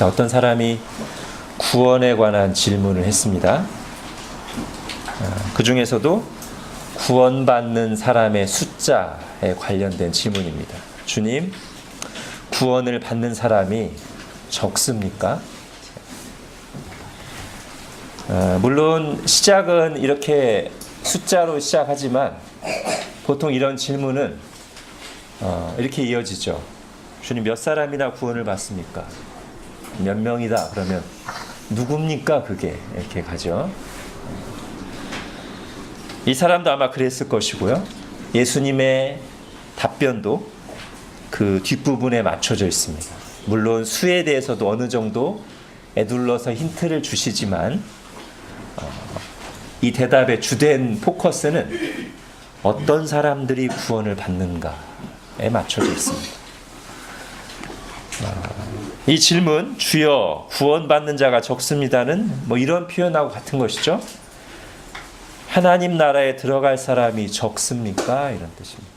자, 어떤 사람이 구원에 관한 질문을 했습니다. 그 중에서도 구원받는 사람의 숫자에 관련된 질문입니다. 주님, 구원을 받는 사람이 적습니까? 물론 시작은 이렇게 숫자로 시작하지만 보통 이런 질문은 이렇게 이어지죠. 주님, 몇 사람이나 구원을 받습니까? 몇 명이다. 그러면 누굽니까? 그게 이렇게 가죠. 이 사람도 아마 그랬을 것이고요. 예수님의 답변도 그 뒷부분에 맞춰져 있습니다. 물론 수에 대해서도 어느 정도 에둘러서 힌트를 주시지만 이 대답의 주된 포커스는 어떤 사람들이 구원을 받는가에 맞춰져 있습니다. 이 질문, 주여 구원받는 자가 적습니다는 뭐 이런 표현하고 같은 것이죠. 하나님 나라에 들어갈 사람이 적습니까? 이런 뜻입니다.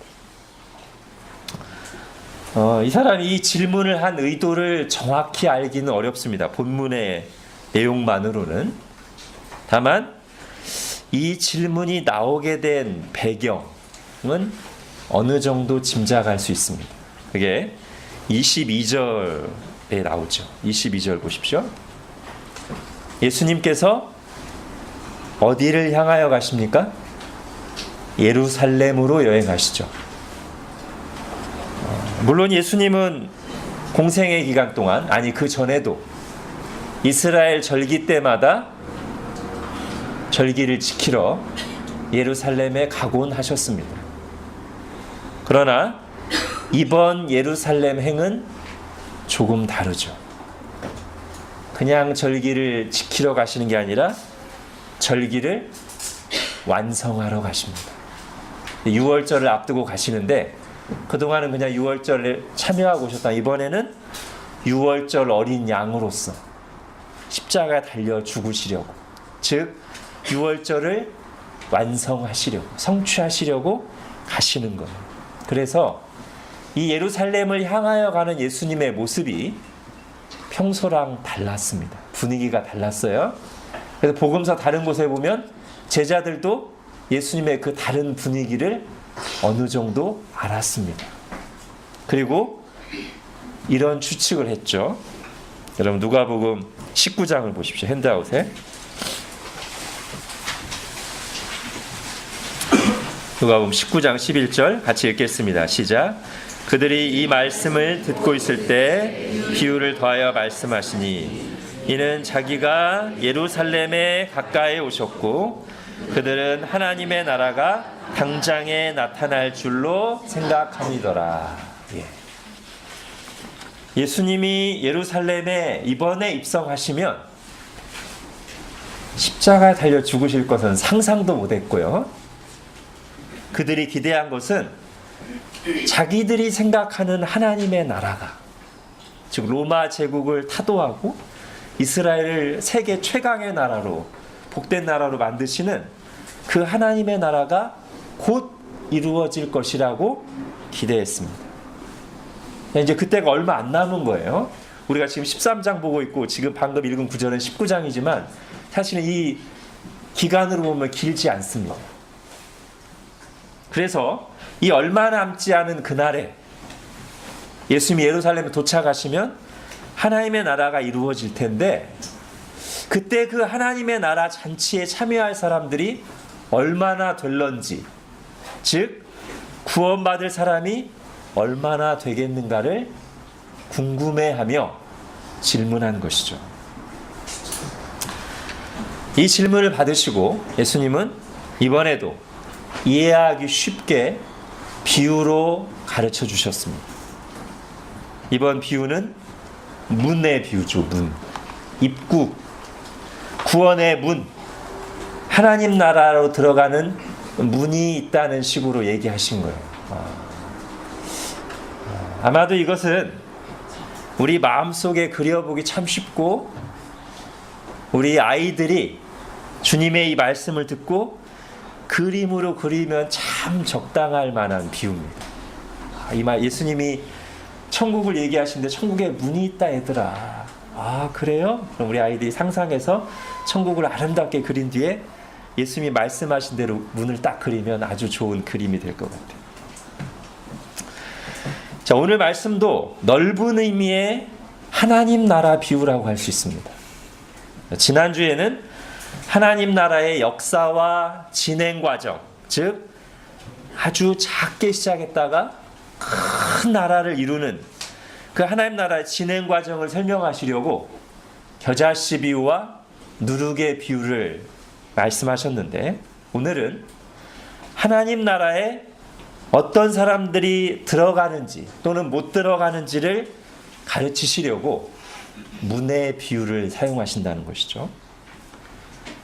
이 사람이 이 질문을 한 의도를 정확히 알기는 어렵습니다. 본문의 내용만으로는. 다만 이 질문이 나오게 된 배경은 어느 정도 짐작할 수 있습니다. 그게 22절에 나오죠. 22절 보십시오. 예수님께서 어디를 향하여 가십니까? 예루살렘으로 여행하시죠. 물론 예수님은 공생의 기간 동안, 아니 그 전에도 이스라엘 절기 때마다 절기를 지키러 예루살렘에 가곤 하셨습니다. 그러나 이번 예루살렘 행은 조금 다르죠. 그냥 절기를 지키러 가시는 게 아니라 절기를 완성하러 가십니다. 6월절을 앞두고 가시는데 그동안은 그냥 6월절에 참여하고 오셨다. 이번에는 6월절 어린 양으로서 십자가에 달려 죽으시려고, 즉 6월절을 완성하시려고, 성취하시려고 가시는 거예요. 그래서 이 예루살렘을 향하여 가는 예수님의 모습이 평소랑 달랐습니다. 분위기가 달랐어요. 그래서 복음서 다른 곳에 보면 제자들도 예수님의 그 다른 분위기를 어느 정도 알았습니다. 그리고 이런 추측을 했죠. 여러분 누가복음 19장을 보십시오. 핸드아웃에. 누가복음 19장 11절 같이 읽겠습니다. 시작. 그들이 이 말씀을 듣고 있을 때 비유를 더하여 말씀하시니 이는 자기가 예루살렘에 가까이 오셨고 그들은 하나님의 나라가 당장에 나타날 줄로 생각함이더라. 예수님이 예루살렘에 이번에 입성하시면 십자가에 달려 죽으실 것은 상상도 못했고요. 그들이 기대한 것은 자기들이 생각하는 하나님의 나라가, 즉 로마 제국을 타도하고 이스라엘을 세계 최강의 나라로, 복된 나라로 만드시는 그 하나님의 나라가 곧 이루어질 것이라고 기대했습니다. 이제 그때가 얼마 안 남은 거예요. 우리가 지금 13장 보고 있고 지금 방금 읽은 구절은 19장이지만 사실은 이 기간으로 보면 길지 않습니다. 그래서 이 얼마 남지 않은 그날에 예수님이 예루살렘에 도착하시면 하나님의 나라가 이루어질 텐데 그때 그 하나님의 나라 잔치에 참여할 사람들이 얼마나 될런지, 즉 구원받을 사람이 얼마나 되겠는가를 궁금해하며 질문한 것이죠. 이 질문을 받으시고 예수님은 이번에도 이해하기 쉽게 비유로 가르쳐 주셨습니다. 이번 비유는 문의 비유죠. 문, 입구, 구원의 문, 하나님 나라로 들어가는 문이 있다는 식으로 얘기하신 거예요. 아마도 이것은 우리 마음속에 그려보기 참 쉽고 우리 아이들이 주님의 이 말씀을 듣고 그림으로 그리면 참 적당할 만한 비유입니다. 이 말 예수님이 천국을 얘기하시는데 천국에 문이 있다 얘들아. 아, 그래요? 그럼 우리 아이들이 상상해서 천국을 아름답게 그린 뒤에 예수님이 말씀하신 대로 문을 딱 그리면 아주 좋은 그림이 될 것 같아요. 자, 오늘 말씀도 넓은 의미의 하나님 나라 비유라고 할 수 있습니다. 지난주에는 하나님 나라의 역사와 진행 과정, 즉 아주 작게 시작했다가 큰 나라를 이루는 그 하나님 나라의 진행 과정을 설명하시려고 겨자씨 비유와 누룩의 비유를 말씀하셨는데, 오늘은 하나님 나라에 어떤 사람들이 들어가는지 또는 못 들어가는지를 가르치시려고 문의 비유를 사용하신다는 것이죠.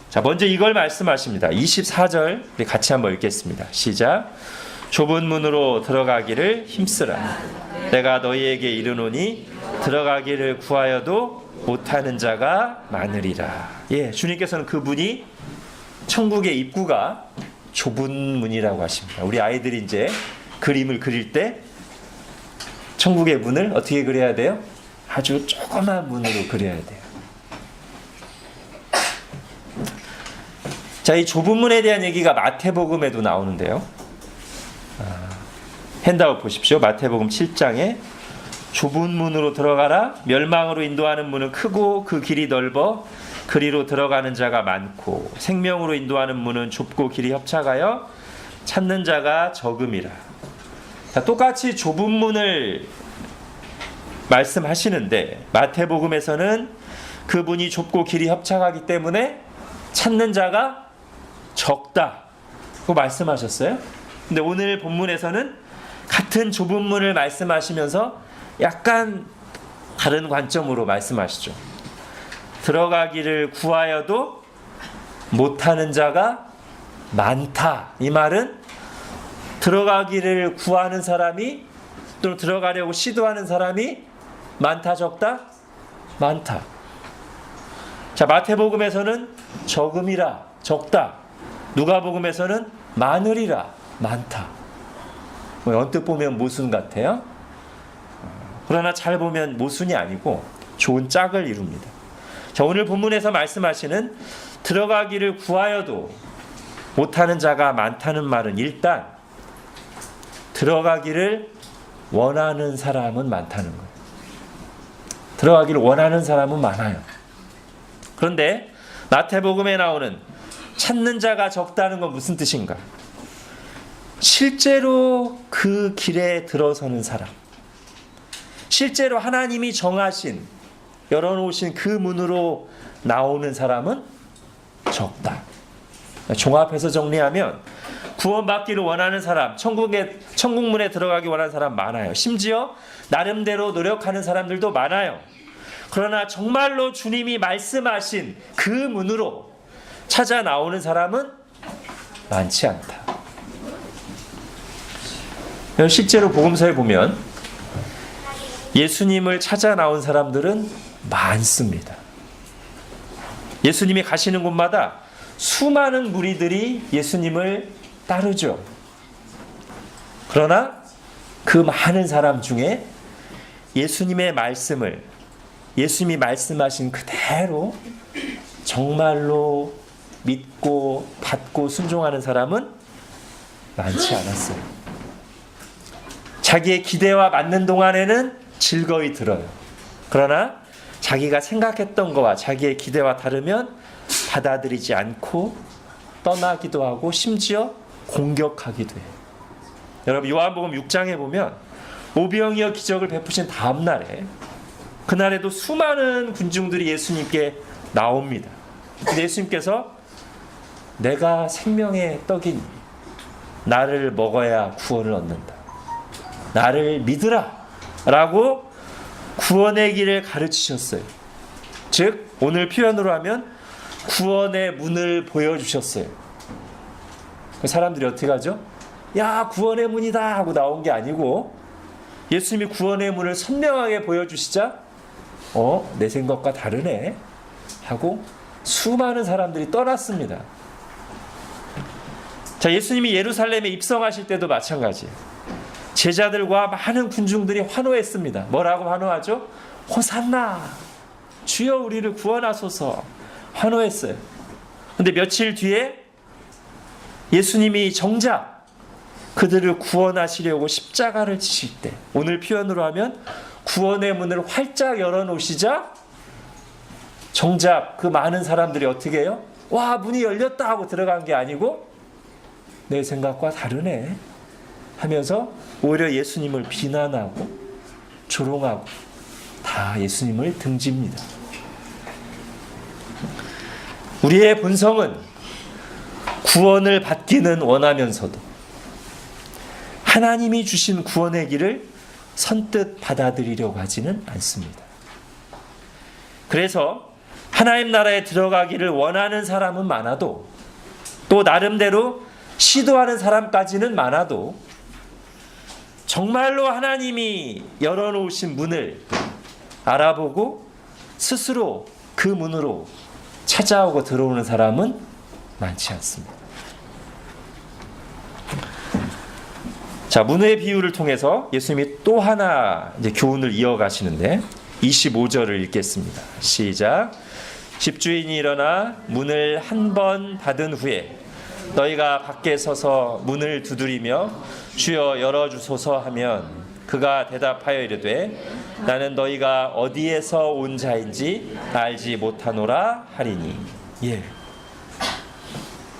자, 먼저 이걸 말씀하십니다. 24절 우리 같이 한번 읽겠습니다. 시작. 좁은 문으로 들어가기를 힘쓰라. 내가 너희에게 이르노니 들어가기를 구하여도 못하는 자가 많으리라. 예, 주님께서는 그 문이, 천국의 입구가 좁은 문이라고 하십니다. 우리 아이들이 이제 그림을 그릴 때 천국의 문을 어떻게 그려야 돼요? 아주 조그만 문으로 그려야 돼요. 자, 이 좁은 문에 대한 얘기가 마태복음에도 나오는데요. 핸드아웃 보십시오. 마태복음 7장에 좁은 문으로 들어가라. 멸망으로 인도하는 문은 크고 그 길이 넓어 그리로 들어가는 자가 많고 생명으로 인도하는 문은 좁고 길이 협착하여 찾는 자가 적음이라. 자, 똑같이 좁은 문을 말씀하시는데 마태복음에서는 그 문이 좁고 길이 협착하기 때문에 찾는 자가 적다고 말씀하셨어요. 근데 오늘 본문에서는 같은 좁은 문을 말씀하시면서 약간 다른 관점으로 말씀하시죠. 들어가기를 구하여도 못하는 자가 많다. 이 말은 들어가기를 구하는 사람이, 또는 들어가려고 시도하는 사람이 많다, 적다? 많다. 자, 마태복음에서는 적음이라, 적다. 누가복음에서는 많으리라, 많다. 언뜻 보면 모순 같아요. 그러나 잘 보면 모순이 아니고 좋은 짝을 이룹니다. 자, 오늘 본문에서 말씀하시는 들어가기를 구하여도 못하는 자가 많다는 말은 일단 들어가기를 원하는 사람은 많다는 거예요. 들어가기를 원하는 사람은 많아요. 그런데 마태복음에 나오는 찾는 자가 적다는 건 무슨 뜻인가? 실제로 그 길에 들어서는 사람, 실제로 하나님이 정하신, 열어놓으신 그 문으로 나오는 사람은 적다. 종합해서 정리하면 구원받기를 원하는 사람, 천국문에 들어가기 원하는 사람 많아요. 심지어 나름대로 노력하는 사람들도 많아요. 그러나 정말로 주님이 말씀하신 그 문으로 찾아 나오는 사람은 많지 않다. 실제로 복음서에 보면 예수님을 찾아 나온 사람들은 많습니다. 예수님이 가시는 곳마다 수많은 무리들이 예수님을 따르죠. 그러나 그 많은 사람 중에 예수님의 말씀을, 예수님이 말씀하신 그대로 정말로 믿고 받고 순종하는 사람은 많지 않았어요. 자기의 기대와 맞는 동안에는 즐거이 들어요. 그러나 자기가 생각했던 거와 자기의 기대와 다르면 받아들이지 않고 떠나기도 하고 심지어 공격하기도 해요. 여러분, 요한복음 6장에 보면 오병이어 기적을 베푸신 다음 날에, 그날에도 수많은 군중들이 예수님께 나옵니다. 근데 예수님께서 내가 생명의 떡이니 나를 먹어야 구원을 얻는다, 나를 믿으라 라고 구원의 길을 가르치셨어요. 즉 오늘 표현으로 하면 구원의 문을 보여주셨어요. 사람들이 어떻게 하죠? 야, 구원의 문이다 하고 나온 게 아니고 예수님이 구원의 문을 선명하게 보여주시자 내 생각과 다르네 하고 수많은 사람들이 떠났습니다. 자, 예수님이 예루살렘에 입성하실 때도 마찬가지예요. 제자들과 많은 군중들이 환호했습니다. 뭐라고 환호하죠? 호산나, 주여 우리를 구원하소서 환호했어요. 근데 며칠 뒤에 예수님이 정작 그들을 구원하시려고 십자가를 지실 때, 오늘 표현으로 하면 구원의 문을 활짝 열어놓으시자 정작 그 많은 사람들이 어떻게 해요? 와, 문이 열렸다 하고 들어간 게 아니고 내 생각과 다르네 하면서 오히려 예수님을 비난하고 조롱하고 다 예수님을 등집니다. 우리의 본성은 구원을 받기는 원하면서도 하나님이 주신 구원의 길을 선뜻 받아들이려고 하지는 않습니다. 그래서 하나님 나라에 들어가기를 원하는 사람은 많아도, 또 나름대로 시도하는 사람까지는 많아도, 정말로 하나님이 열어놓으신 문을 알아보고 스스로 그 문으로 찾아오고 들어오는 사람은 많지 않습니다. 자, 문의 비유를 통해서 예수님이 또 하나 이제 교훈을 이어가시는데 25절을 읽겠습니다. 시작. 집주인이 일어나 문을 한 번 닫은 후에 너희가 밖에 서서 문을 두드리며 주여 열어주소서 하면 그가 대답하여 이르되 나는 너희가 어디에서 온 자인지 알지 못하노라 하리니. 예.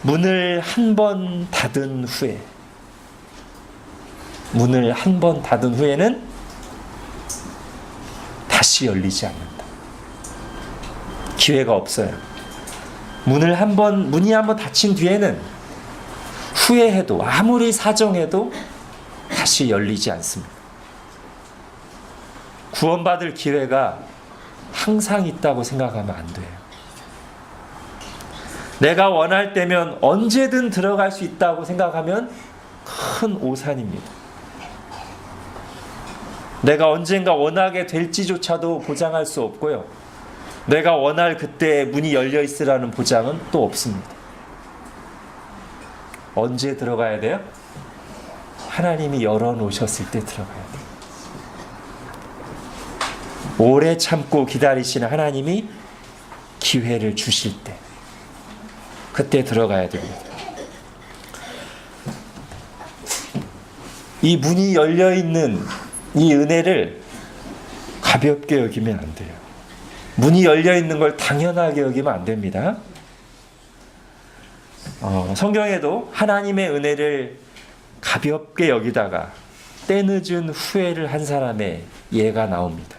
문을 한 번 닫은 후에, 문을 한 번 닫은 후에는 다시 열리지 않는다. 기회가 없어요. 문이 한 번 닫힌 뒤에는 후회해도 아무리 사정해도 다시 열리지 않습니다. 구원받을 기회가 항상 있다고 생각하면 안 돼요. 내가 원할 때면 언제든 들어갈 수 있다고 생각하면 큰 오산입니다. 내가 언젠가 원하게 될지조차도 보장할 수 없고요. 내가 원할 그때 문이 열려 있으라는 보장은 또 없습니다. 언제 들어가야 돼요? 하나님이 열어놓으셨을 때 들어가야 돼요. 오래 참고 기다리시는 하나님이 기회를 주실 때, 그때 들어가야 됩니다. 이 문이 열려있는 이 은혜를 가볍게 여기면 안 돼요. 문이 열려있는 걸 당연하게 여기면 안 됩니다. 성경에도 하나님의 은혜를 가볍게 여기다가 때늦은 후회를 한 사람의 예가 나옵니다.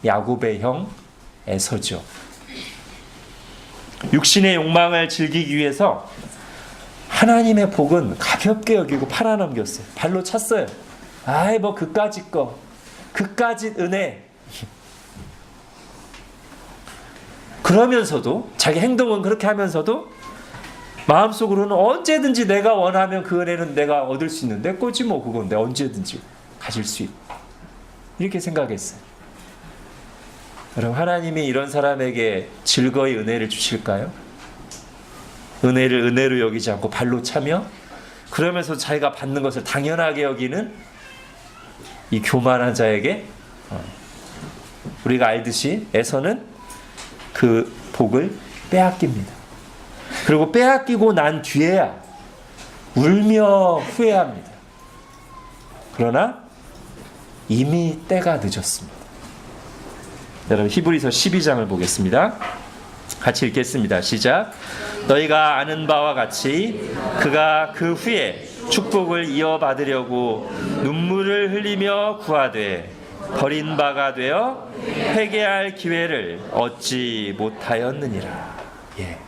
야곱의 형 에서죠. 육신의 욕망을 즐기기 위해서 하나님의 복은 가볍게 여기고 팔아넘겼어요. 발로 찼어요. 아이 뭐 그까짓 거, 그까짓 은혜. 그러면서도 자기 행동은 그렇게 하면서도 마음속으로는 언제든지 내가 원하면 그 은혜는 내가 얻을 수 있는 내 거지 뭐, 그건 내가 언제든지 가질 수 있고, 이렇게 생각했어요. 여러분, 하나님이 이런 사람에게 즐거이 은혜를 주실까요? 은혜를 은혜로 여기지 않고 발로 차며 그러면서 자기가 받는 것을 당연하게 여기는 이 교만한 자에게 우리가 알듯이 에서는 그 복을 빼앗깁니다. 그리고 빼앗기고 난 뒤에야 울며 후회합니다. 그러나 이미 때가 늦었습니다. 여러분, 히브리서 12장을 보겠습니다. 같이 읽겠습니다. 시작. 너희가 아는 바와 같이 그가 그 후에 축복을 이어받으려고 눈물을 흘리며 구하되 버린 바가 되어 회개할 기회를 얻지 못하였느니라. 예.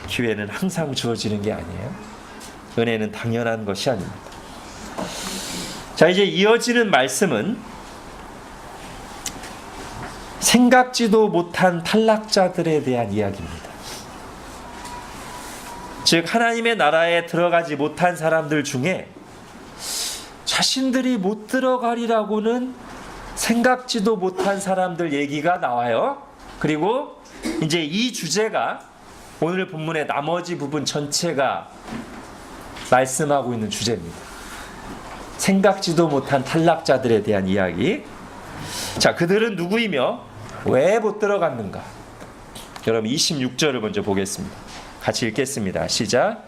기회는 항상 주어지는 게 아니에요. 은혜는 당연한 것이 아닙니다. 자, 이제 이어지는 말씀은 생각지도 못한 탈락자들에 대한 이야기입니다. 즉, 하나님의 나라에 들어가지 못한 사람들 중에 자신들이 못 들어가리라고는 생각지도 못한 사람들 얘기가 나와요. 그리고 이제 이 주제가 오늘 본문의 나머지 부분 전체가 말씀하고 있는 주제입니다. 생각지도 못한 탈락자들에 대한 이야기. 자, 그들은 누구이며 왜 못 들어갔는가? 여러분 26절을 먼저 보겠습니다. 같이 읽겠습니다. 시작.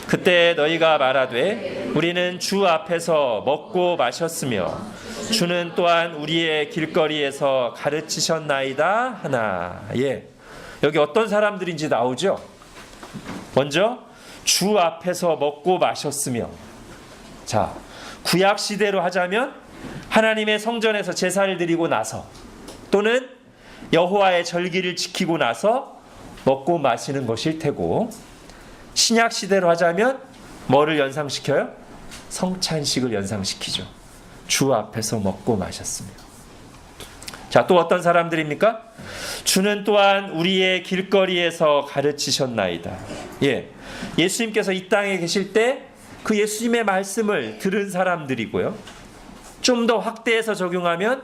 그때 너희가 말하되 우리는 주 앞에서 먹고 마셨으며 주는 또한 우리의 길거리에서 가르치셨나이다 하나. 예, 여기 어떤 사람들인지 나오죠. 먼저 주 앞에서 먹고 마셨으며, 자, 구약 시대로 하자면 하나님의 성전에서 제사를 드리고 나서 또는 여호와의 절기를 지키고 나서 먹고 마시는 것일 테고, 신약 시대로 하자면 뭐를 연상시켜요? 성찬식을 연상시키죠. 주 앞에서 먹고 마셨으며. 자, 또 어떤 사람들입니까? 주는 또한 우리의 길거리에서 가르치셨나이다. 예, 예수님께서 이 땅에 계실 때 그 예수님의 말씀을 들은 사람들이고요. 좀 더 확대해서 적용하면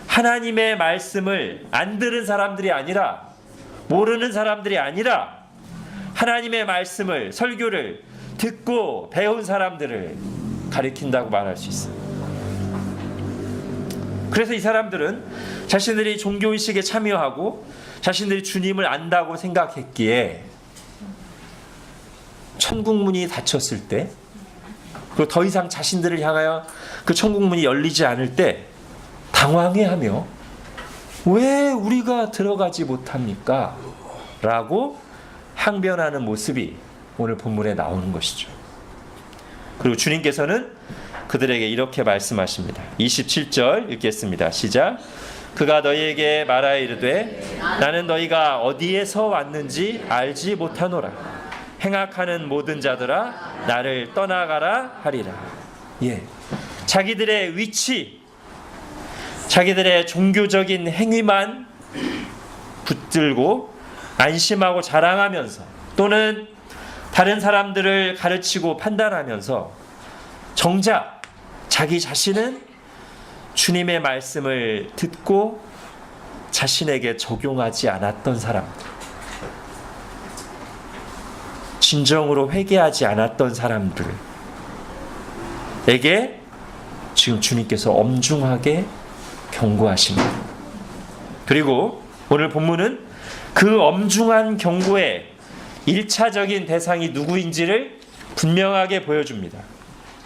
하나님의 말씀을 안 들은 사람들이 아니라, 모르는 사람들이 아니라 하나님의 말씀을, 설교를 듣고 배운 사람들을 가리킨다고 말할 수 있어요. 그래서 이 사람들은 자신들이 종교의식에 참여하고 자신들이 주님을 안다고 생각했기에 천국문이 닫혔을 때, 그리고 더 이상 자신들을 향하여 그 천국문이 열리지 않을 때 당황해하며 왜 우리가 들어가지 못합니까? 라고 항변하는 모습이 오늘 본문에 나오는 것이죠. 그리고 주님께서는 그들에게 이렇게 말씀하십니다. 27절 읽겠습니다. 시작. 그가 너희에게 말하여 이르되 나는 너희가 어디에서 왔는지 알지 못하노라. 행악하는 모든 자들아 나를 떠나가라 하리라. 예, 자기들의 위치, 자기들의 종교적인 행위만 붙들고 안심하고 자랑하면서, 또는 다른 사람들을 가르치고 판단하면서 정작 자기 자신은 주님의 말씀을 듣고 자신에게 적용하지 않았던 사람들, 진정으로 회개하지 않았던 사람들에게 지금 주님께서 엄중하게 경고하십니다. 그리고 오늘 본문은 그 엄중한 경고의 1차적인 대상이 누구인지를 분명하게 보여줍니다.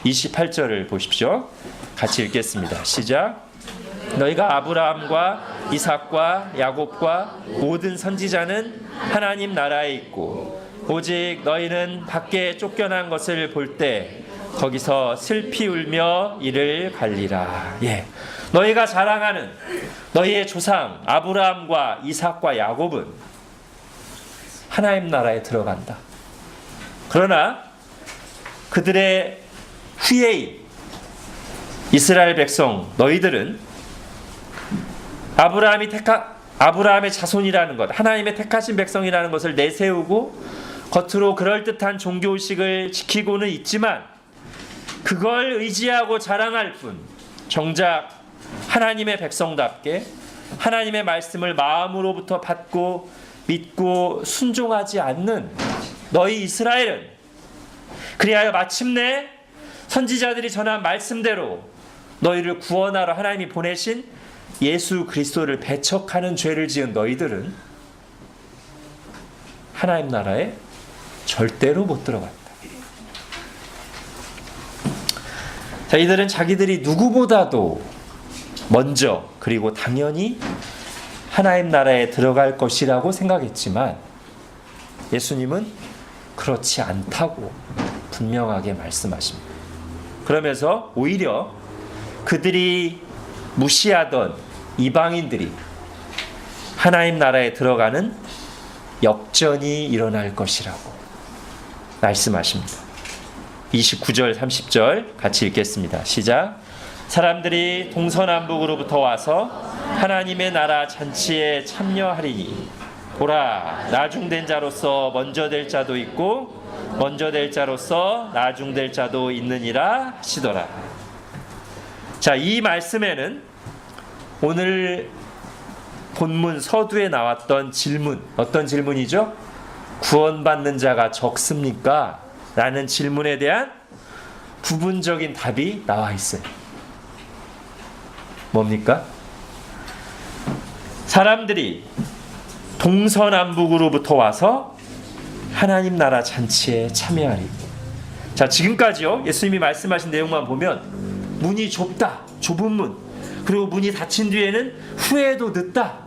28절을 보십시오. 같이 읽겠습니다. 시작. 너희가 아브라함과 이삭과 야곱과 모든 선지자는 하나님 나라에 있고 오직 너희는 밖에 쫓겨난 것을 볼 때 거기서 슬피 울며 이를 갈리라. 예, 너희가 자랑하는 너희의 조상 아브라함과 이삭과 야곱은 하나님 나라에 들어간다. 그러나 그들의 후예인 이스라엘 백성 너희들은 아브라함의 자손이라는 것, 하나님의 택하신 백성이라는 것을 내세우고 겉으로 그럴듯한 종교의식을 지키고는 있지만 그걸 의지하고 자랑할 뿐, 정작 하나님의 백성답게 하나님의 말씀을 마음으로부터 받고 믿고 순종하지 않는 너희 이스라엘은, 그리하여 마침내 선지자들이 전한 말씀대로 너희를 구원하러 하나님이 보내신 예수 그리스도를 배척하는 죄를 지은 너희들은 하나님 나라에 절대로 못 들어간다. 자, 이들은 자기들이 누구보다도 먼저 그리고 당연히 하나님 나라에 들어갈 것이라고 생각했지만 예수님은 그렇지 않다고 분명하게 말씀하십니다. 그러면서 오히려 그들이 무시하던 이방인들이 하나님 나라에 들어가는 역전이 일어날 것이라고 말씀하십니다. 29절 30절 같이 읽겠습니다. 시작. 사람들이 동서남북으로부터 와서 하나님의 나라 잔치에 참여하리니 보라, 나중된 자로서 먼저 될 자도 있고 먼저 될 자로서 나중될 자도 있느니라 하시더라. 자, 이 말씀에는 오늘 본문 서두에 나왔던 질문, 어떤 질문이죠? 구원받는 자가 적습니까? 라는 질문에 대한 부분적인 답이 나와 있어요. 뭡니까? 사람들이 동서남북으로부터 와서 하나님 나라 잔치에 참여하리. 자, 지금까지요 예수님이 말씀하신 내용만 보면 문이 좁다, 좁은 문, 그리고 문이 닫힌 뒤에는 후회도 늦다,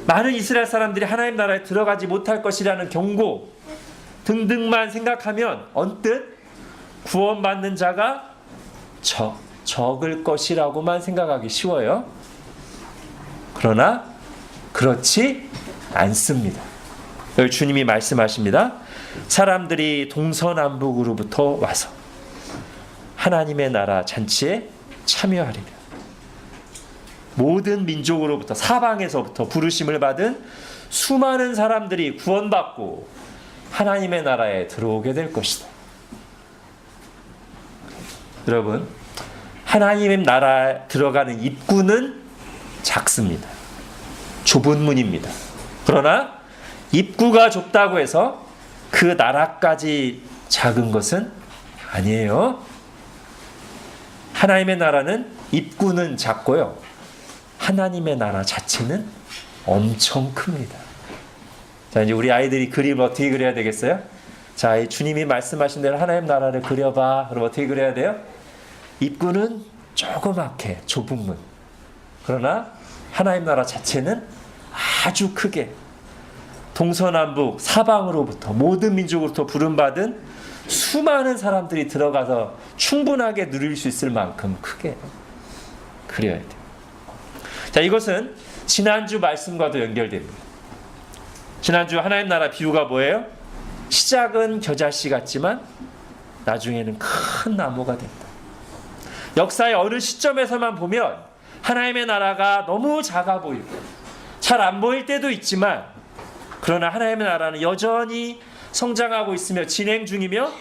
많은 이스라엘 사람들이 하나님 나라에 들어가지 못할 것이라는 경고 등등만 생각하면 언뜻 구원받는 자가 적을 것이라고만 생각하기 쉬워요. 그러나 그렇지 않습니다. 여기 주님이 말씀하십니다. 사람들이 동서남북으로부터 와서 하나님의 나라 잔치에 참여하리라. 모든 민족으로부터, 사방에서부터 부르심을 받은 수많은 사람들이 구원받고 하나님의 나라에 들어오게 될 것이다. 여러분, 하나님의 나라에 들어가는 입구는 작습니다. 좁은 문입니다. 그러나 입구가 좁다고 해서 그 나라까지 작은 것은 아니에요. 하나님의 나라는 입구는 작고요, 하나님의 나라 자체는 엄청 큽니다. 자, 이제 우리 아이들이 그림을 어떻게 그려야 되겠어요? 자, 이 주님이 말씀하신 대로 하나님 나라를 그려봐. 그럼 어떻게 그려야 돼요? 입구는 조그맣게 좁은 문. 그러나 하나님 나라 자체는 아주 크게 동서남북 사방으로부터 모든 민족으로부터 부름받은 수많은 사람들이 들어가서 충분하게 누릴 수 있을 만큼 크게 그려야 돼요. 자, 이것은 지난주 말씀과도 연결됩니다. 지난주 하나님 나라 비유가 뭐예요? 시작은 겨자씨 같지만 나중에는 큰 나무가 된다. 역사의 어느 시점에서만 보면 하나님의 나라가 너무 작아 보이고 잘 안 보일 때도 있지만, 그러나 하나님의 나라는 여전히 성장하고 있으며 진행 중이며,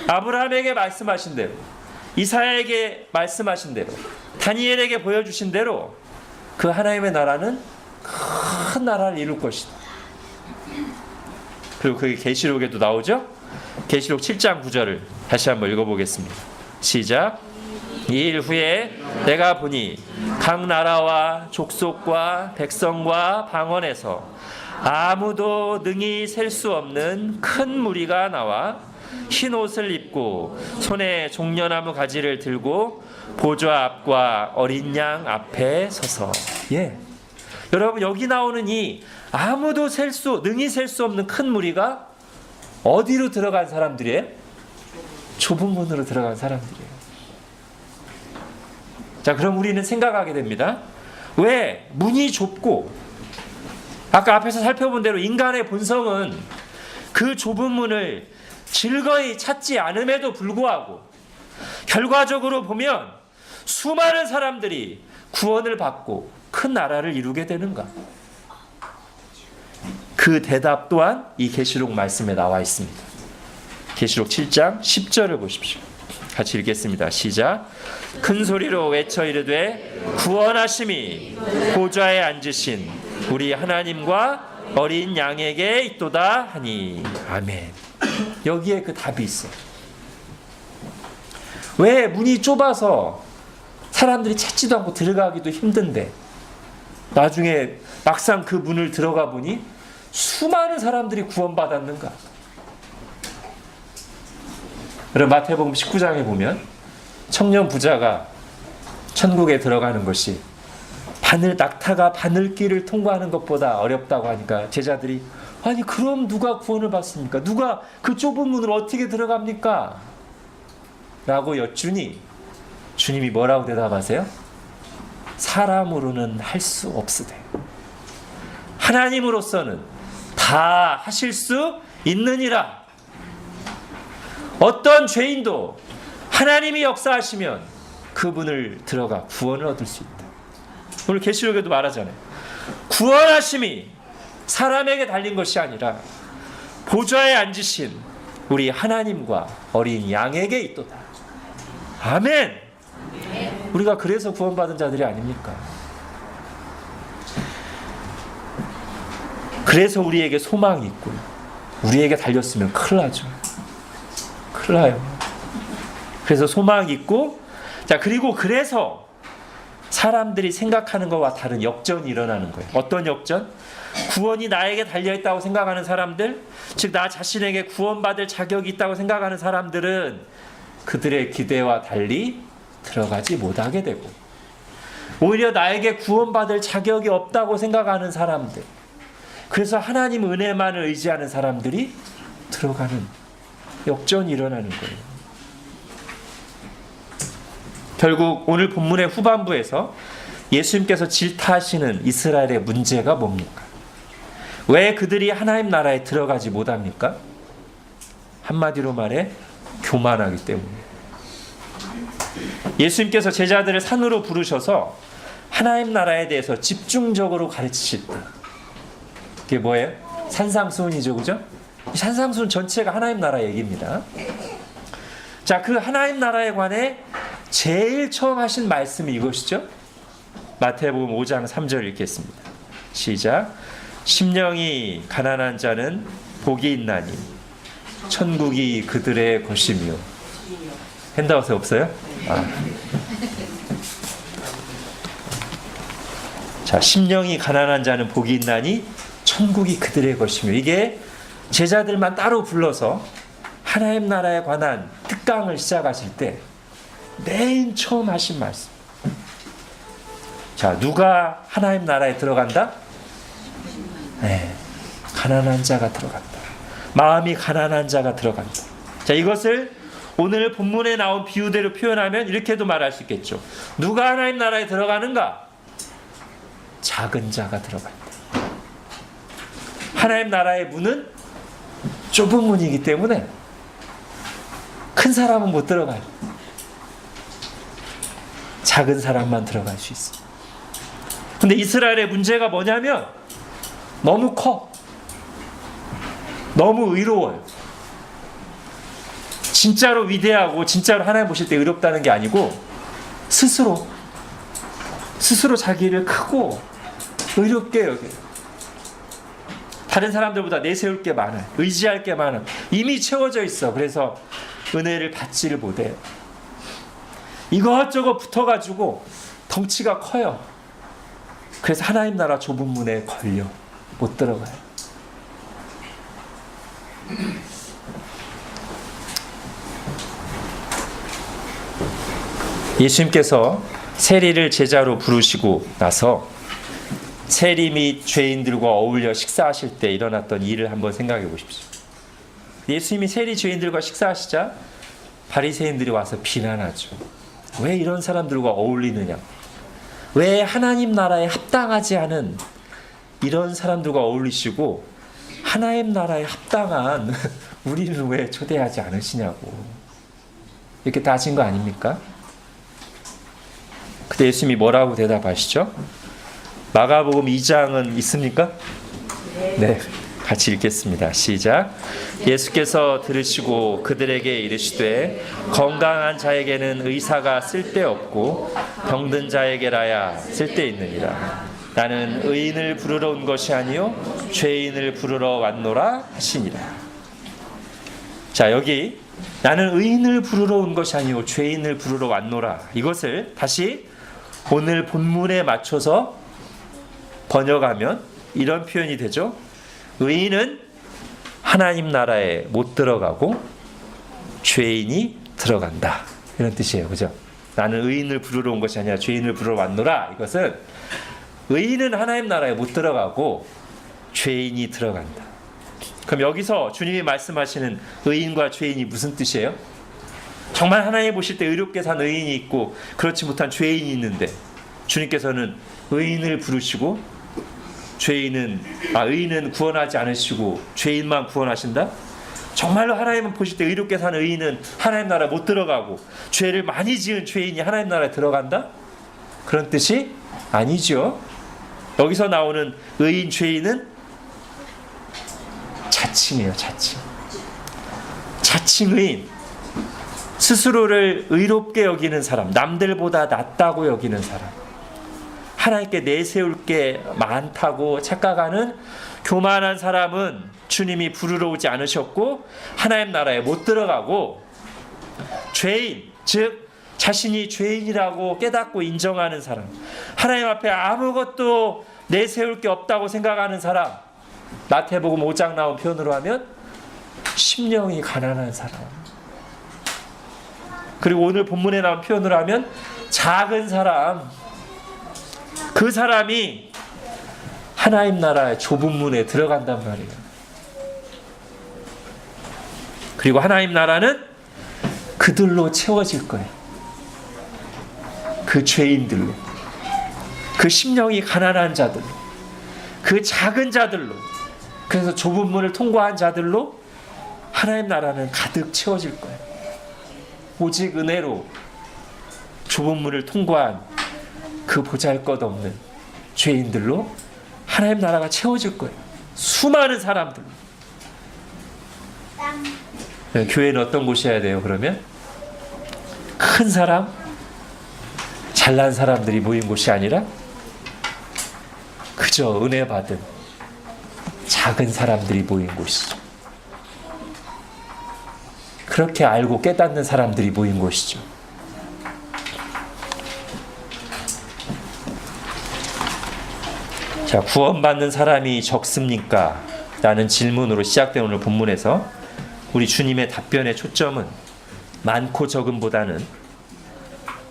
아브라함에게 말씀하신 대로, 이사야에게 말씀하신 대로, 다니엘에게 보여주신 대로 그 하나님의 나라는 큰 나라를 이룰 것이다. 그리고 그게 계시록에도 나오죠. 계시록 7장 9절을 다시 한번 읽어보겠습니다. 시작. 이 일 후에 내가 보니 각 나라와 족속과 백성과 방언에서 아무도 능히 셀 수 없는 큰 무리가 나와 흰 옷을 입고 손에 종려나무 가지를 들고 보좌 앞과 어린 양 앞에 서서. 예, 여러분, 여기 나오는 이 아무도 능히 셀 수 없는 큰 무리가 어디로 들어간 사람들이에요? 좁은 문으로 들어간 사람들이에요. 자, 그럼 우리는 생각하게 됩니다. 왜 문이 좁고, 아까 앞에서 살펴본 대로 인간의 본성은 그 좁은 문을 즐거이 찾지 않음에도 불구하고 결과적으로 보면 수많은 사람들이 구원을 받고 큰 나라를 이루게 되는가? 그 대답 또한 이 계시록 말씀에 나와 있습니다. 계시록 7장 10절을 보십시오. 같이 읽겠습니다. 시작. 큰 소리로 외쳐 이르되 구원하심이 보좌에 앉으신 우리 하나님과 어린 양에게 있도다 하니. 아멘. 여기에 그 답이 있어요. 왜 문이 좁아서 사람들이 찾지도 않고 들어가기도 힘든데 나중에 막상 그 문을 들어가 보니 수많은 사람들이 구원받았는가? 그럼 마태복음 19장에 보면 청년 부자가 천국에 들어가는 것이 낙타가 바늘길을 통과하는 것보다 어렵다고 하니까 제자들이, 아니 그럼 누가 구원을 받습니까? 누가 그 좁은 문을 어떻게 들어갑니까? 라고 여쭈니 주님이 뭐라고 대답하세요? 사람으로는 할 수 없으되 하나님으로서는 다 하실 수 있느니라. 어떤 죄인도 하나님이 역사하시면 그분을 들어가 구원을 얻을 수 있다. 오늘 계시록에도 말하잖아요. 구원하심이 사람에게 달린 것이 아니라 보좌에 앉으신 우리 하나님과 어린 양에게 있도다. 아멘. 우리가 그래서 구원받은 자들이 아닙니까? 그래서 우리에게 소망이 있고, 우리에게 달렸으면 큰일 나죠. 큰일 나요. 그래서 소망이 있고, 자, 그리고 그래서 사람들이 생각하는 것과 다른 역전이 일어나는 거예요. 어떤 역전? 구원이 나에게 달려있다고 생각하는 사람들, 즉 나 자신에게 구원받을 자격이 있다고 생각하는 사람들은 그들의 기대와 달리 들어가지 못하게 되고, 오히려 나에게 구원받을 자격이 없다고 생각하는 사람들, 그래서 하나님 은혜만을 의지하는 사람들이 들어가는 역전이 일어나는 거예요. 결국 오늘 본문의 후반부에서 예수님께서 질타하시는 이스라엘의 문제가 뭡니까? 왜 그들이 하나님 나라에 들어가지 못합니까? 한마디로 말해 교만하기 때문에. 예수님께서 제자들을 산으로 부르셔서 하나님 나라에 대해서 집중적으로 가르치실 때, 그게 뭐예요? 산상수훈이죠, 그죠? 산상수훈 전체가 하나님 나라 얘기입니다. 자, 그 하나님 나라에 관해 제일 처음 하신 말씀이 이것이죠. 마태복음 5장 3절 읽겠습니다. 시작. 심령이 가난한 자는 복이 있나니 천국이 그들의 것이며. 핸드아웃에 없어요? 자, 심령이 가난한 자는 복이 있나니 천국이 그들의 것이며. 이게 제자들만 따로 불러서 하나님 나라에 관한 특강을 시작하실 때 맨 처음 하신 말씀. 자, 누가 하나님 나라에 들어간다? 네, 가난한 자가 들어간다. 마음이 가난한 자가 들어간다. 자, 이것을 오늘 본문에 나온 비유대로 표현하면 이렇게도 말할 수 있겠죠. 누가 하나님 나라에 들어가는가? 작은 자가 들어간다. 하나님 나라의 문은 좁은 문이기 때문에 큰 사람은 못 들어가요. 작은 사람만 들어갈 수 있어요. 근데 이스라엘의 문제가 뭐냐면 너무 커. 너무 의로워요. 진짜로 위대하고 진짜로 하나님 보실 때 의롭다는 게 아니고 스스로 자기를 크고 의롭게 여겨요. 다른 사람들보다 내세울 게 많아요. 의지할 게 많아요. 이미 채워져 있어. 그래서 은혜를 받지를 못해요. 이것저것 붙어가지고 덩치가 커요. 그래서 하나님 나라 좁은 문에 걸려 못 들어가요. 예수님께서 세리를 제자로 부르시고 나서 세리 및 죄인들과 어울려 식사하실 때 일어났던 일을 한번 생각해 보십시오. 예수님이 세리 죄인들과 식사하시자 바리새인들이 와서 비난하죠. 왜 이런 사람들과 어울리느냐? 왜 하나님 나라에 합당하지 않은 이런 사람들과 어울리시고 하나님 나라에 합당한 우리는 왜 초대하지 않으시냐고 이렇게 따진 거 아닙니까? 그때 예수님이 뭐라고 대답하시죠? 마가복음 2장은 있습니까? 네, 같이 읽겠습니다. 시작. 예수께서 들으시고 그들에게 이르시되 건강한 자에게는 의사가 쓸데없고 병든 자에게라야 쓸데있느니라. 나는 의인을 부르러 온 것이 아니요 죄인을 부르러 왔노라 하시니라. 자, 여기 나는 의인을 부르러 온 것이 아니요 죄인을 부르러 왔노라, 이것을 다시 오늘 본문에 맞춰서 번역하면 이런 표현이 되죠. 의인은 하나님 나라에 못 들어가고 죄인이 들어간다, 이런 뜻이에요. 그죠? 나는 의인을 부르러 온 것이 아니라 죄인을 부르러 왔노라. 이것은 의인은 하나님 나라에 못 들어가고 죄인이 들어간다. 그럼 여기서 주님이 말씀하시는 의인과 죄인이 무슨 뜻이에요? 정말 하나님 보실 때 의롭게 산 의인이 있고 그렇지 못한 죄인이 있는데 주님께서는 의인을 부르시고 의인은 구원하지 않으시고 죄인만 구원하신다? 정말로 하나님은 보실 때 의롭게 사는 의인은 하나님 나라 못 들어가고 죄를 많이 지은 죄인이 하나님 나라에 들어간다? 그런 뜻이 아니죠. 여기서 나오는 의인, 죄인은 자칭이에요. 자칭 의인. 스스로를 의롭게 여기는 사람, 남들보다 낫다고 여기는 사람, 하나님께 내세울 게 많다고 착각하는 교만한 사람은 주님이 부르러 오지 않으셨고 하나님 나라에 못 들어가고, 죄인, 즉 자신이 죄인이라고 깨닫고 인정하는 사람, 하나님 앞에 아무것도 내세울 게 없다고 생각하는 사람, 마태복음 5장 나온 표현으로 하면 심령이 가난한 사람. 그리고 오늘 본문에 나온 표현으로 하면 작은 사람. 그 사람이 하나님 나라의 좁은 문에 들어간단 말이에요. 그리고 하나님 나라는 그들로 채워질 거예요. 그 죄인들로, 그 심령이 가난한 자들로, 그 작은 자들로, 그래서 좁은 문을 통과한 자들로 하나님 나라는 가득 채워질 거예요. 오직 은혜로 좁은 문을 통과한 그 보잘것없는 죄인들로 하나님 나라가 채워질 거예요. 수많은 사람들로. 교회는 어떤 곳이어야 돼요? 그러면 큰 사람, 잘난 사람들이 모인 곳이 아니라 그저 은혜 받은 작은 사람들이 모인 곳이죠. 그렇게 알고 깨닫는 사람들이 모인 곳이죠. 자, 구원받는 사람이 적습니까? 라는 질문으로 시작된 오늘 본문에서 우리 주님의 답변의 초점은 많고 적음보다는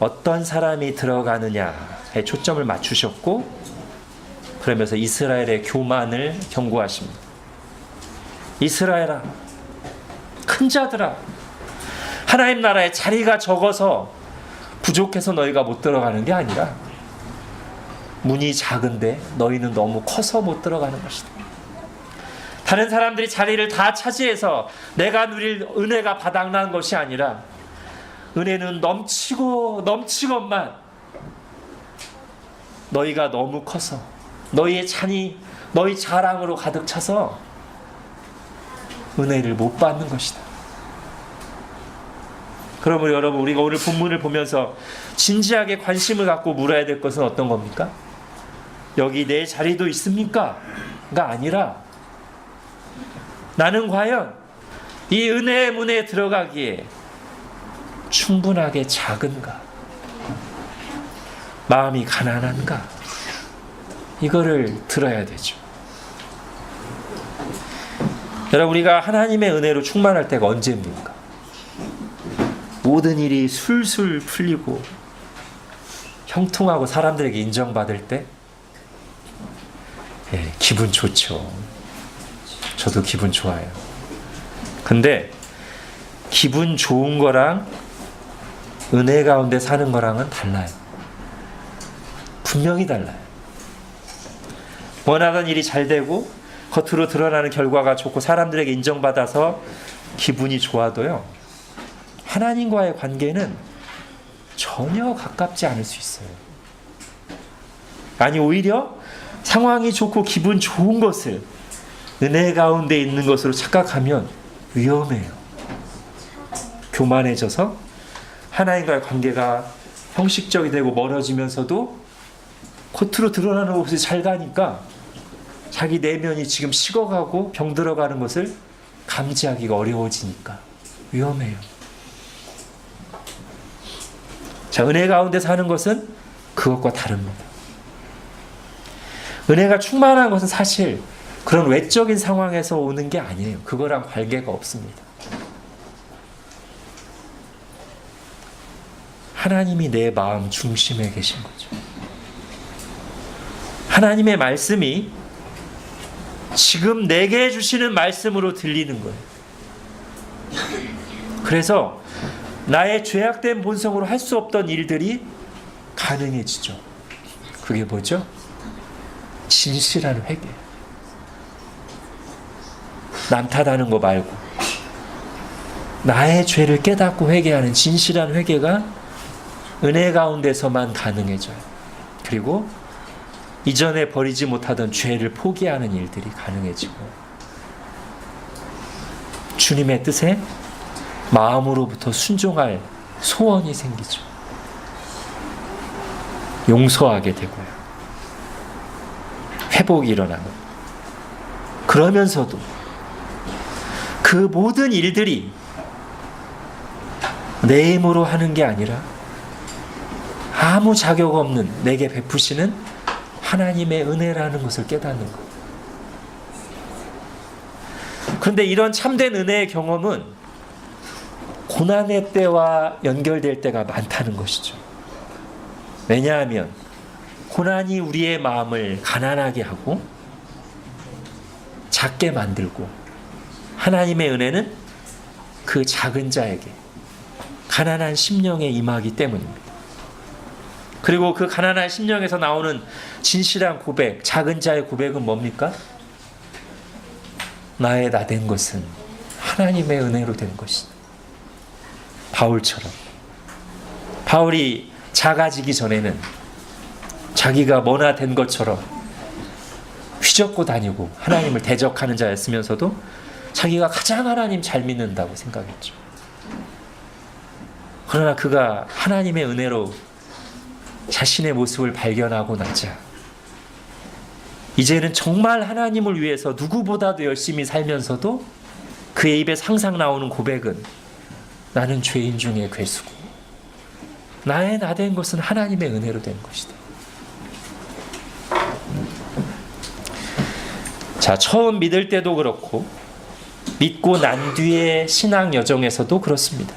어떤 사람이 들어가느냐에 초점을 맞추셨고, 그러면서 이스라엘의 교만을 경고하십니다. 이스라엘아, 큰 자들아, 하나님 나라에 자리가 적어서 부족해서 너희가 못 들어가는 게 아니라 문이 작은데 너희는 너무 커서 못 들어가는 것이다. 다른 사람들이 자리를 다 차지해서 내가 누릴 은혜가 바닥난 것이 아니라 은혜는 넘치고 넘치건만 너희가 너무 커서 너희의 잔이 너희 자랑으로 가득 차서 은혜를 못 받는 것이다. 그러면 여러분, 우리가 오늘 본문을 보면서 진지하게 관심을 갖고 물어야 될 것은 어떤 겁니까? 여기 내 자리도 있습니까? 가 아니라 나는 과연 이 은혜의 문에 들어가기에 충분하게 작은가? 마음이 가난한가? 이거를 들어야 되죠. 여러분, 우리가 하나님의 은혜로 충만할 때가 언제입니까? 모든 일이 술술 풀리고 형통하고 사람들에게 인정받을 때, 예, 기분 좋죠. 저도 기분 좋아요. 근데 기분 좋은 거랑 은혜 가운데 사는 거랑은 달라요. 분명히 달라요. 원하던 일이 잘 되고 겉으로 드러나는 결과가 좋고 사람들에게 인정받아서 기분이 좋아도요, 하나님과의 관계는 전혀 가깝지 않을 수 있어요. 아니, 오히려 상황이 좋고 기분 좋은 것을 은혜 가운데 있는 것으로 착각하면 위험해요. 교만해져서 하나님과의 관계가 형식적이 되고 멀어지면서도 겉으로 드러나는 것이 잘 가니까 자기 내면이 지금 식어가고 병들어가는 것을 감지하기가 어려워지니까 위험해요. 자, 은혜 가운데 사는 것은 그것과 다릅니다. 은혜가 충만한 것은 사실 그런 외적인 상황에서 오는 게 아니에요. 그거랑 관계가 없습니다. 하나님이 내 마음 중심에 계신 거죠. 하나님의 말씀이 지금 내게 주시는 말씀으로 들리는 거예요. 그래서 나의 죄악된 본성으로 할 수 없던 일들이 가능해지죠. 그게 뭐죠? 진실한 회개. 남 탓하는 거 말고 나의 죄를 깨닫고 회개하는 진실한 회개가 은혜 가운데서만 가능해져요. 그리고 이전에 버리지 못하던 죄를 포기하는 일들이 가능해지고 주님의 뜻에 마음으로부터 순종할 소원이 생기죠. 용서하게 되고요. 회복이 일어나고, 그러면서도 그 모든 일들이 내 힘으로 하는 게 아니라 아무 자격 없는 내게 베푸시는 하나님의 은혜라는 것을 깨닫는 것. 그런데 이런 참된 은혜의 경험은 고난의 때와 연결될 때가 많다는 것이죠. 왜냐하면 고난이 우리의 마음을 가난하게 하고 작게 만들고, 하나님의 은혜는 그 작은 자에게 가난한 심령에 임하기 때문입니다. 그리고 그 가난한 심령에서 나오는 진실한 고백, 작은 자의 고백은 뭡니까? 나의 나 된 것은 하나님의 은혜로 된 것이다. 바울처럼. 바울이 작아지기 전에는 자기가 뭐나 된 것처럼 휘젓고 다니고 하나님을 대적하는 자였으면서도 자기가 가장 하나님 잘 믿는다고 생각했죠. 그러나 그가 하나님의 은혜로 자신의 모습을 발견하고 나자 이제는 정말 하나님을 위해서 누구보다도 열심히 살면서도 그의 입에 항상 나오는 고백은 나는 죄인 중에 괴수고 나의 나 된 것은 하나님의 은혜로 된 것이다. 자, 처음 믿을 때도 그렇고 믿고 난 뒤의 신앙 여정에서도 그렇습니다.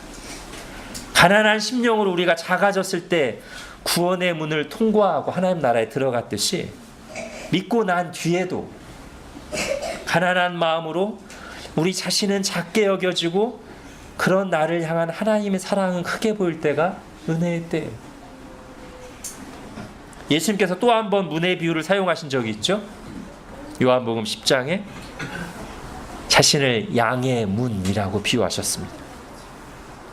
가난한 심령으로 우리가 작아졌을 때 구원의 문을 통과하고 하나님 나라에 들어갔듯이 믿고 난 뒤에도 가난한 마음으로 우리 자신은 작게 여겨지고 그런 나를 향한 하나님의 사랑은 크게 보일 때가 은혜의 때예요. 예수님께서 또 한 번 문의 비유를 사용하신 적이 있죠. 요한복음 10장에 자신을 양의 문이라고 비유하셨습니다.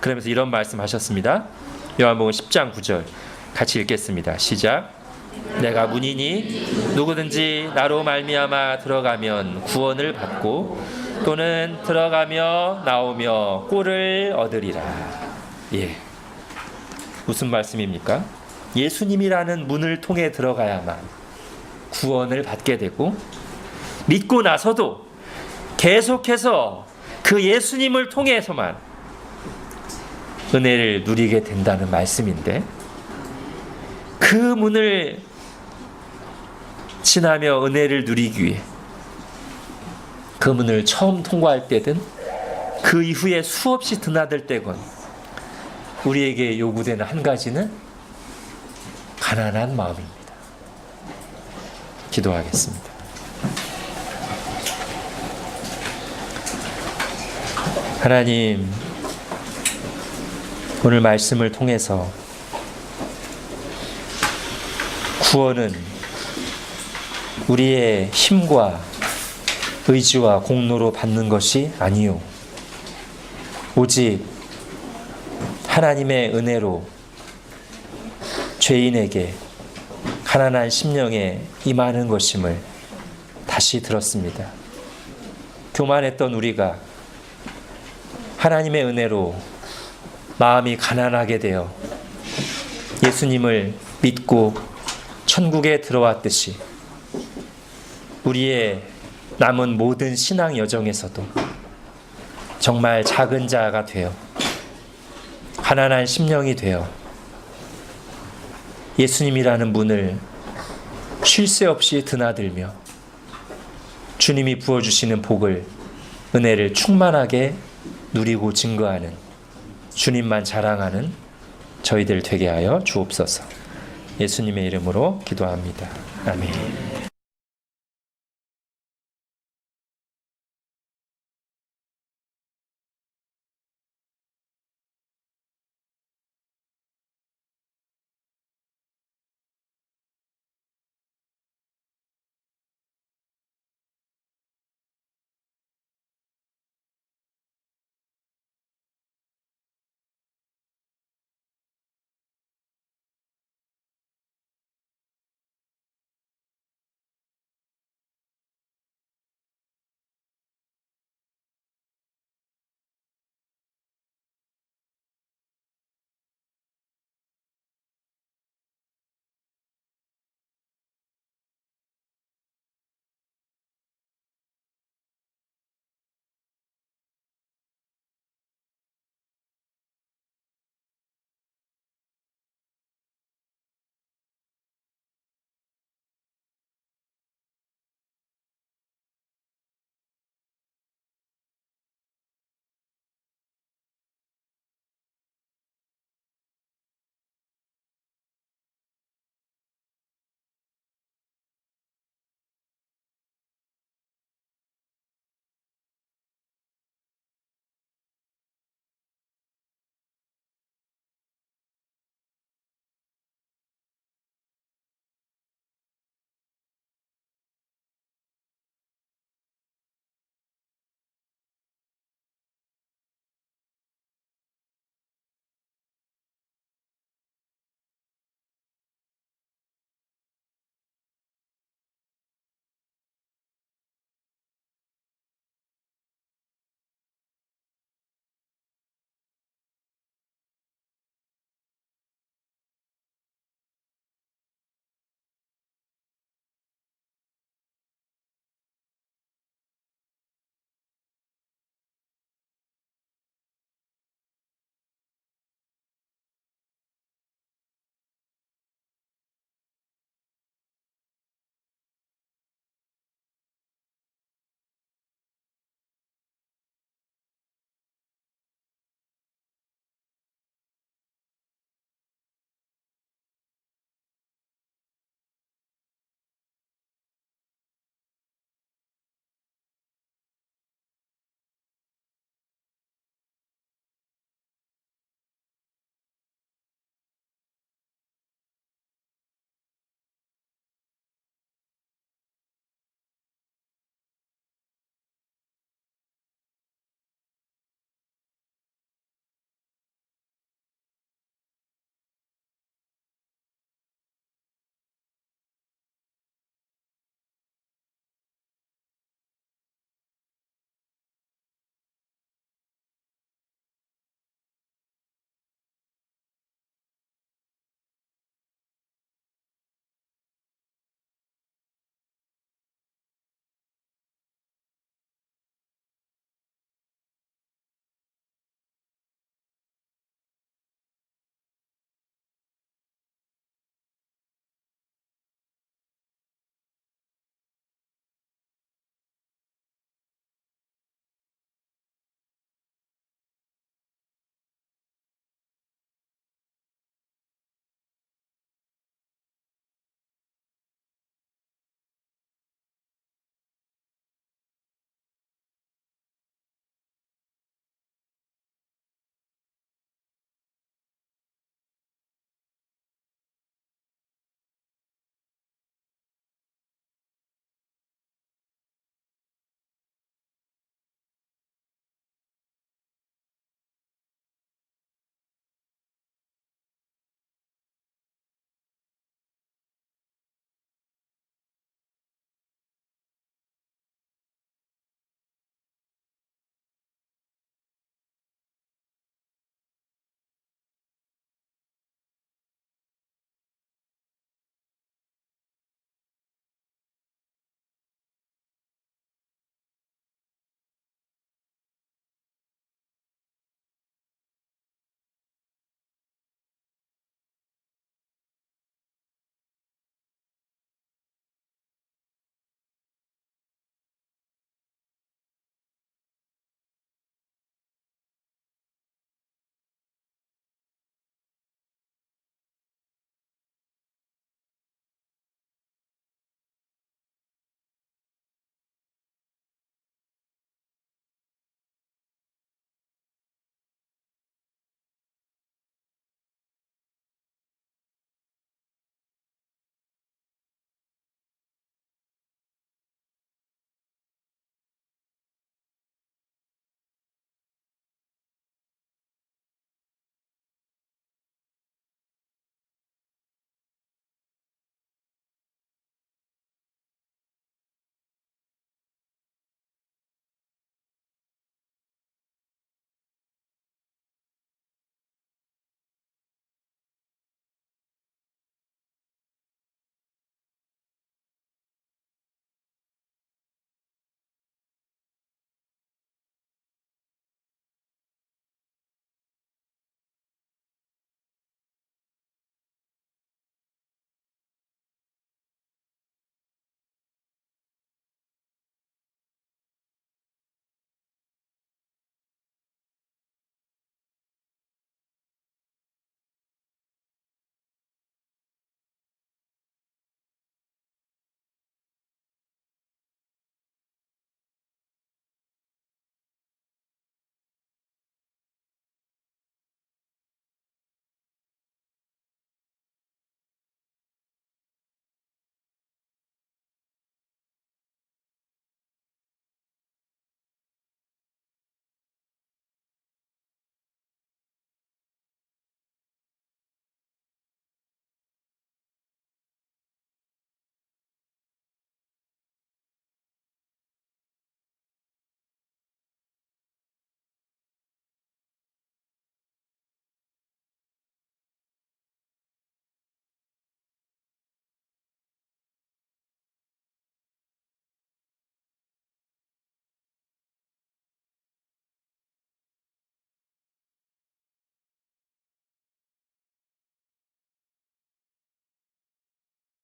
그러면서 이런 말씀하셨습니다. 요한복음 10장 9절 같이 읽겠습니다. 시작. 내가 문이니 누구든지 나로 말미암아 들어가면 구원을 받고 또는 들어가며 나오며 꼴을 얻으리라. 예. 무슨 말씀입니까? 예수님이라는 문을 통해 들어가야만 구원을 받게 되고 믿고 나서도 계속해서 그 예수님을 통해서만 은혜를 누리게 된다는 말씀인데, 그 문을 지나며 은혜를 누리기 위해 그 문을 처음 통과할 때든 그 이후에 수없이 드나들 때건 우리에게 요구되는 한 가지는 가난한 마음입니다. 기도하겠습니다. 하나님, 오늘 말씀을 통해서 구원은 우리의 힘과 의지와 공로로 받는 것이 아니요, 오직 하나님의 은혜로 죄인에게 가난한 심령에 임하는 것임을 다시 들었습니다. 교만했던 우리가 하나님의 은혜로 마음이 가난하게 되어 예수님을 믿고 천국에 들어왔듯이 우리의 남은 모든 신앙 여정에서도 정말 작은 자가 되어 가난한 심령이 되어 예수님이라는 문을 쉴 새 없이 드나들며 주님이 부어주시는 복을, 은혜를 충만하게 누리고 증거하는, 주님만 자랑하는 저희들 되게 하여 주옵소서. 예수님의 이름으로 기도합니다. 아멘.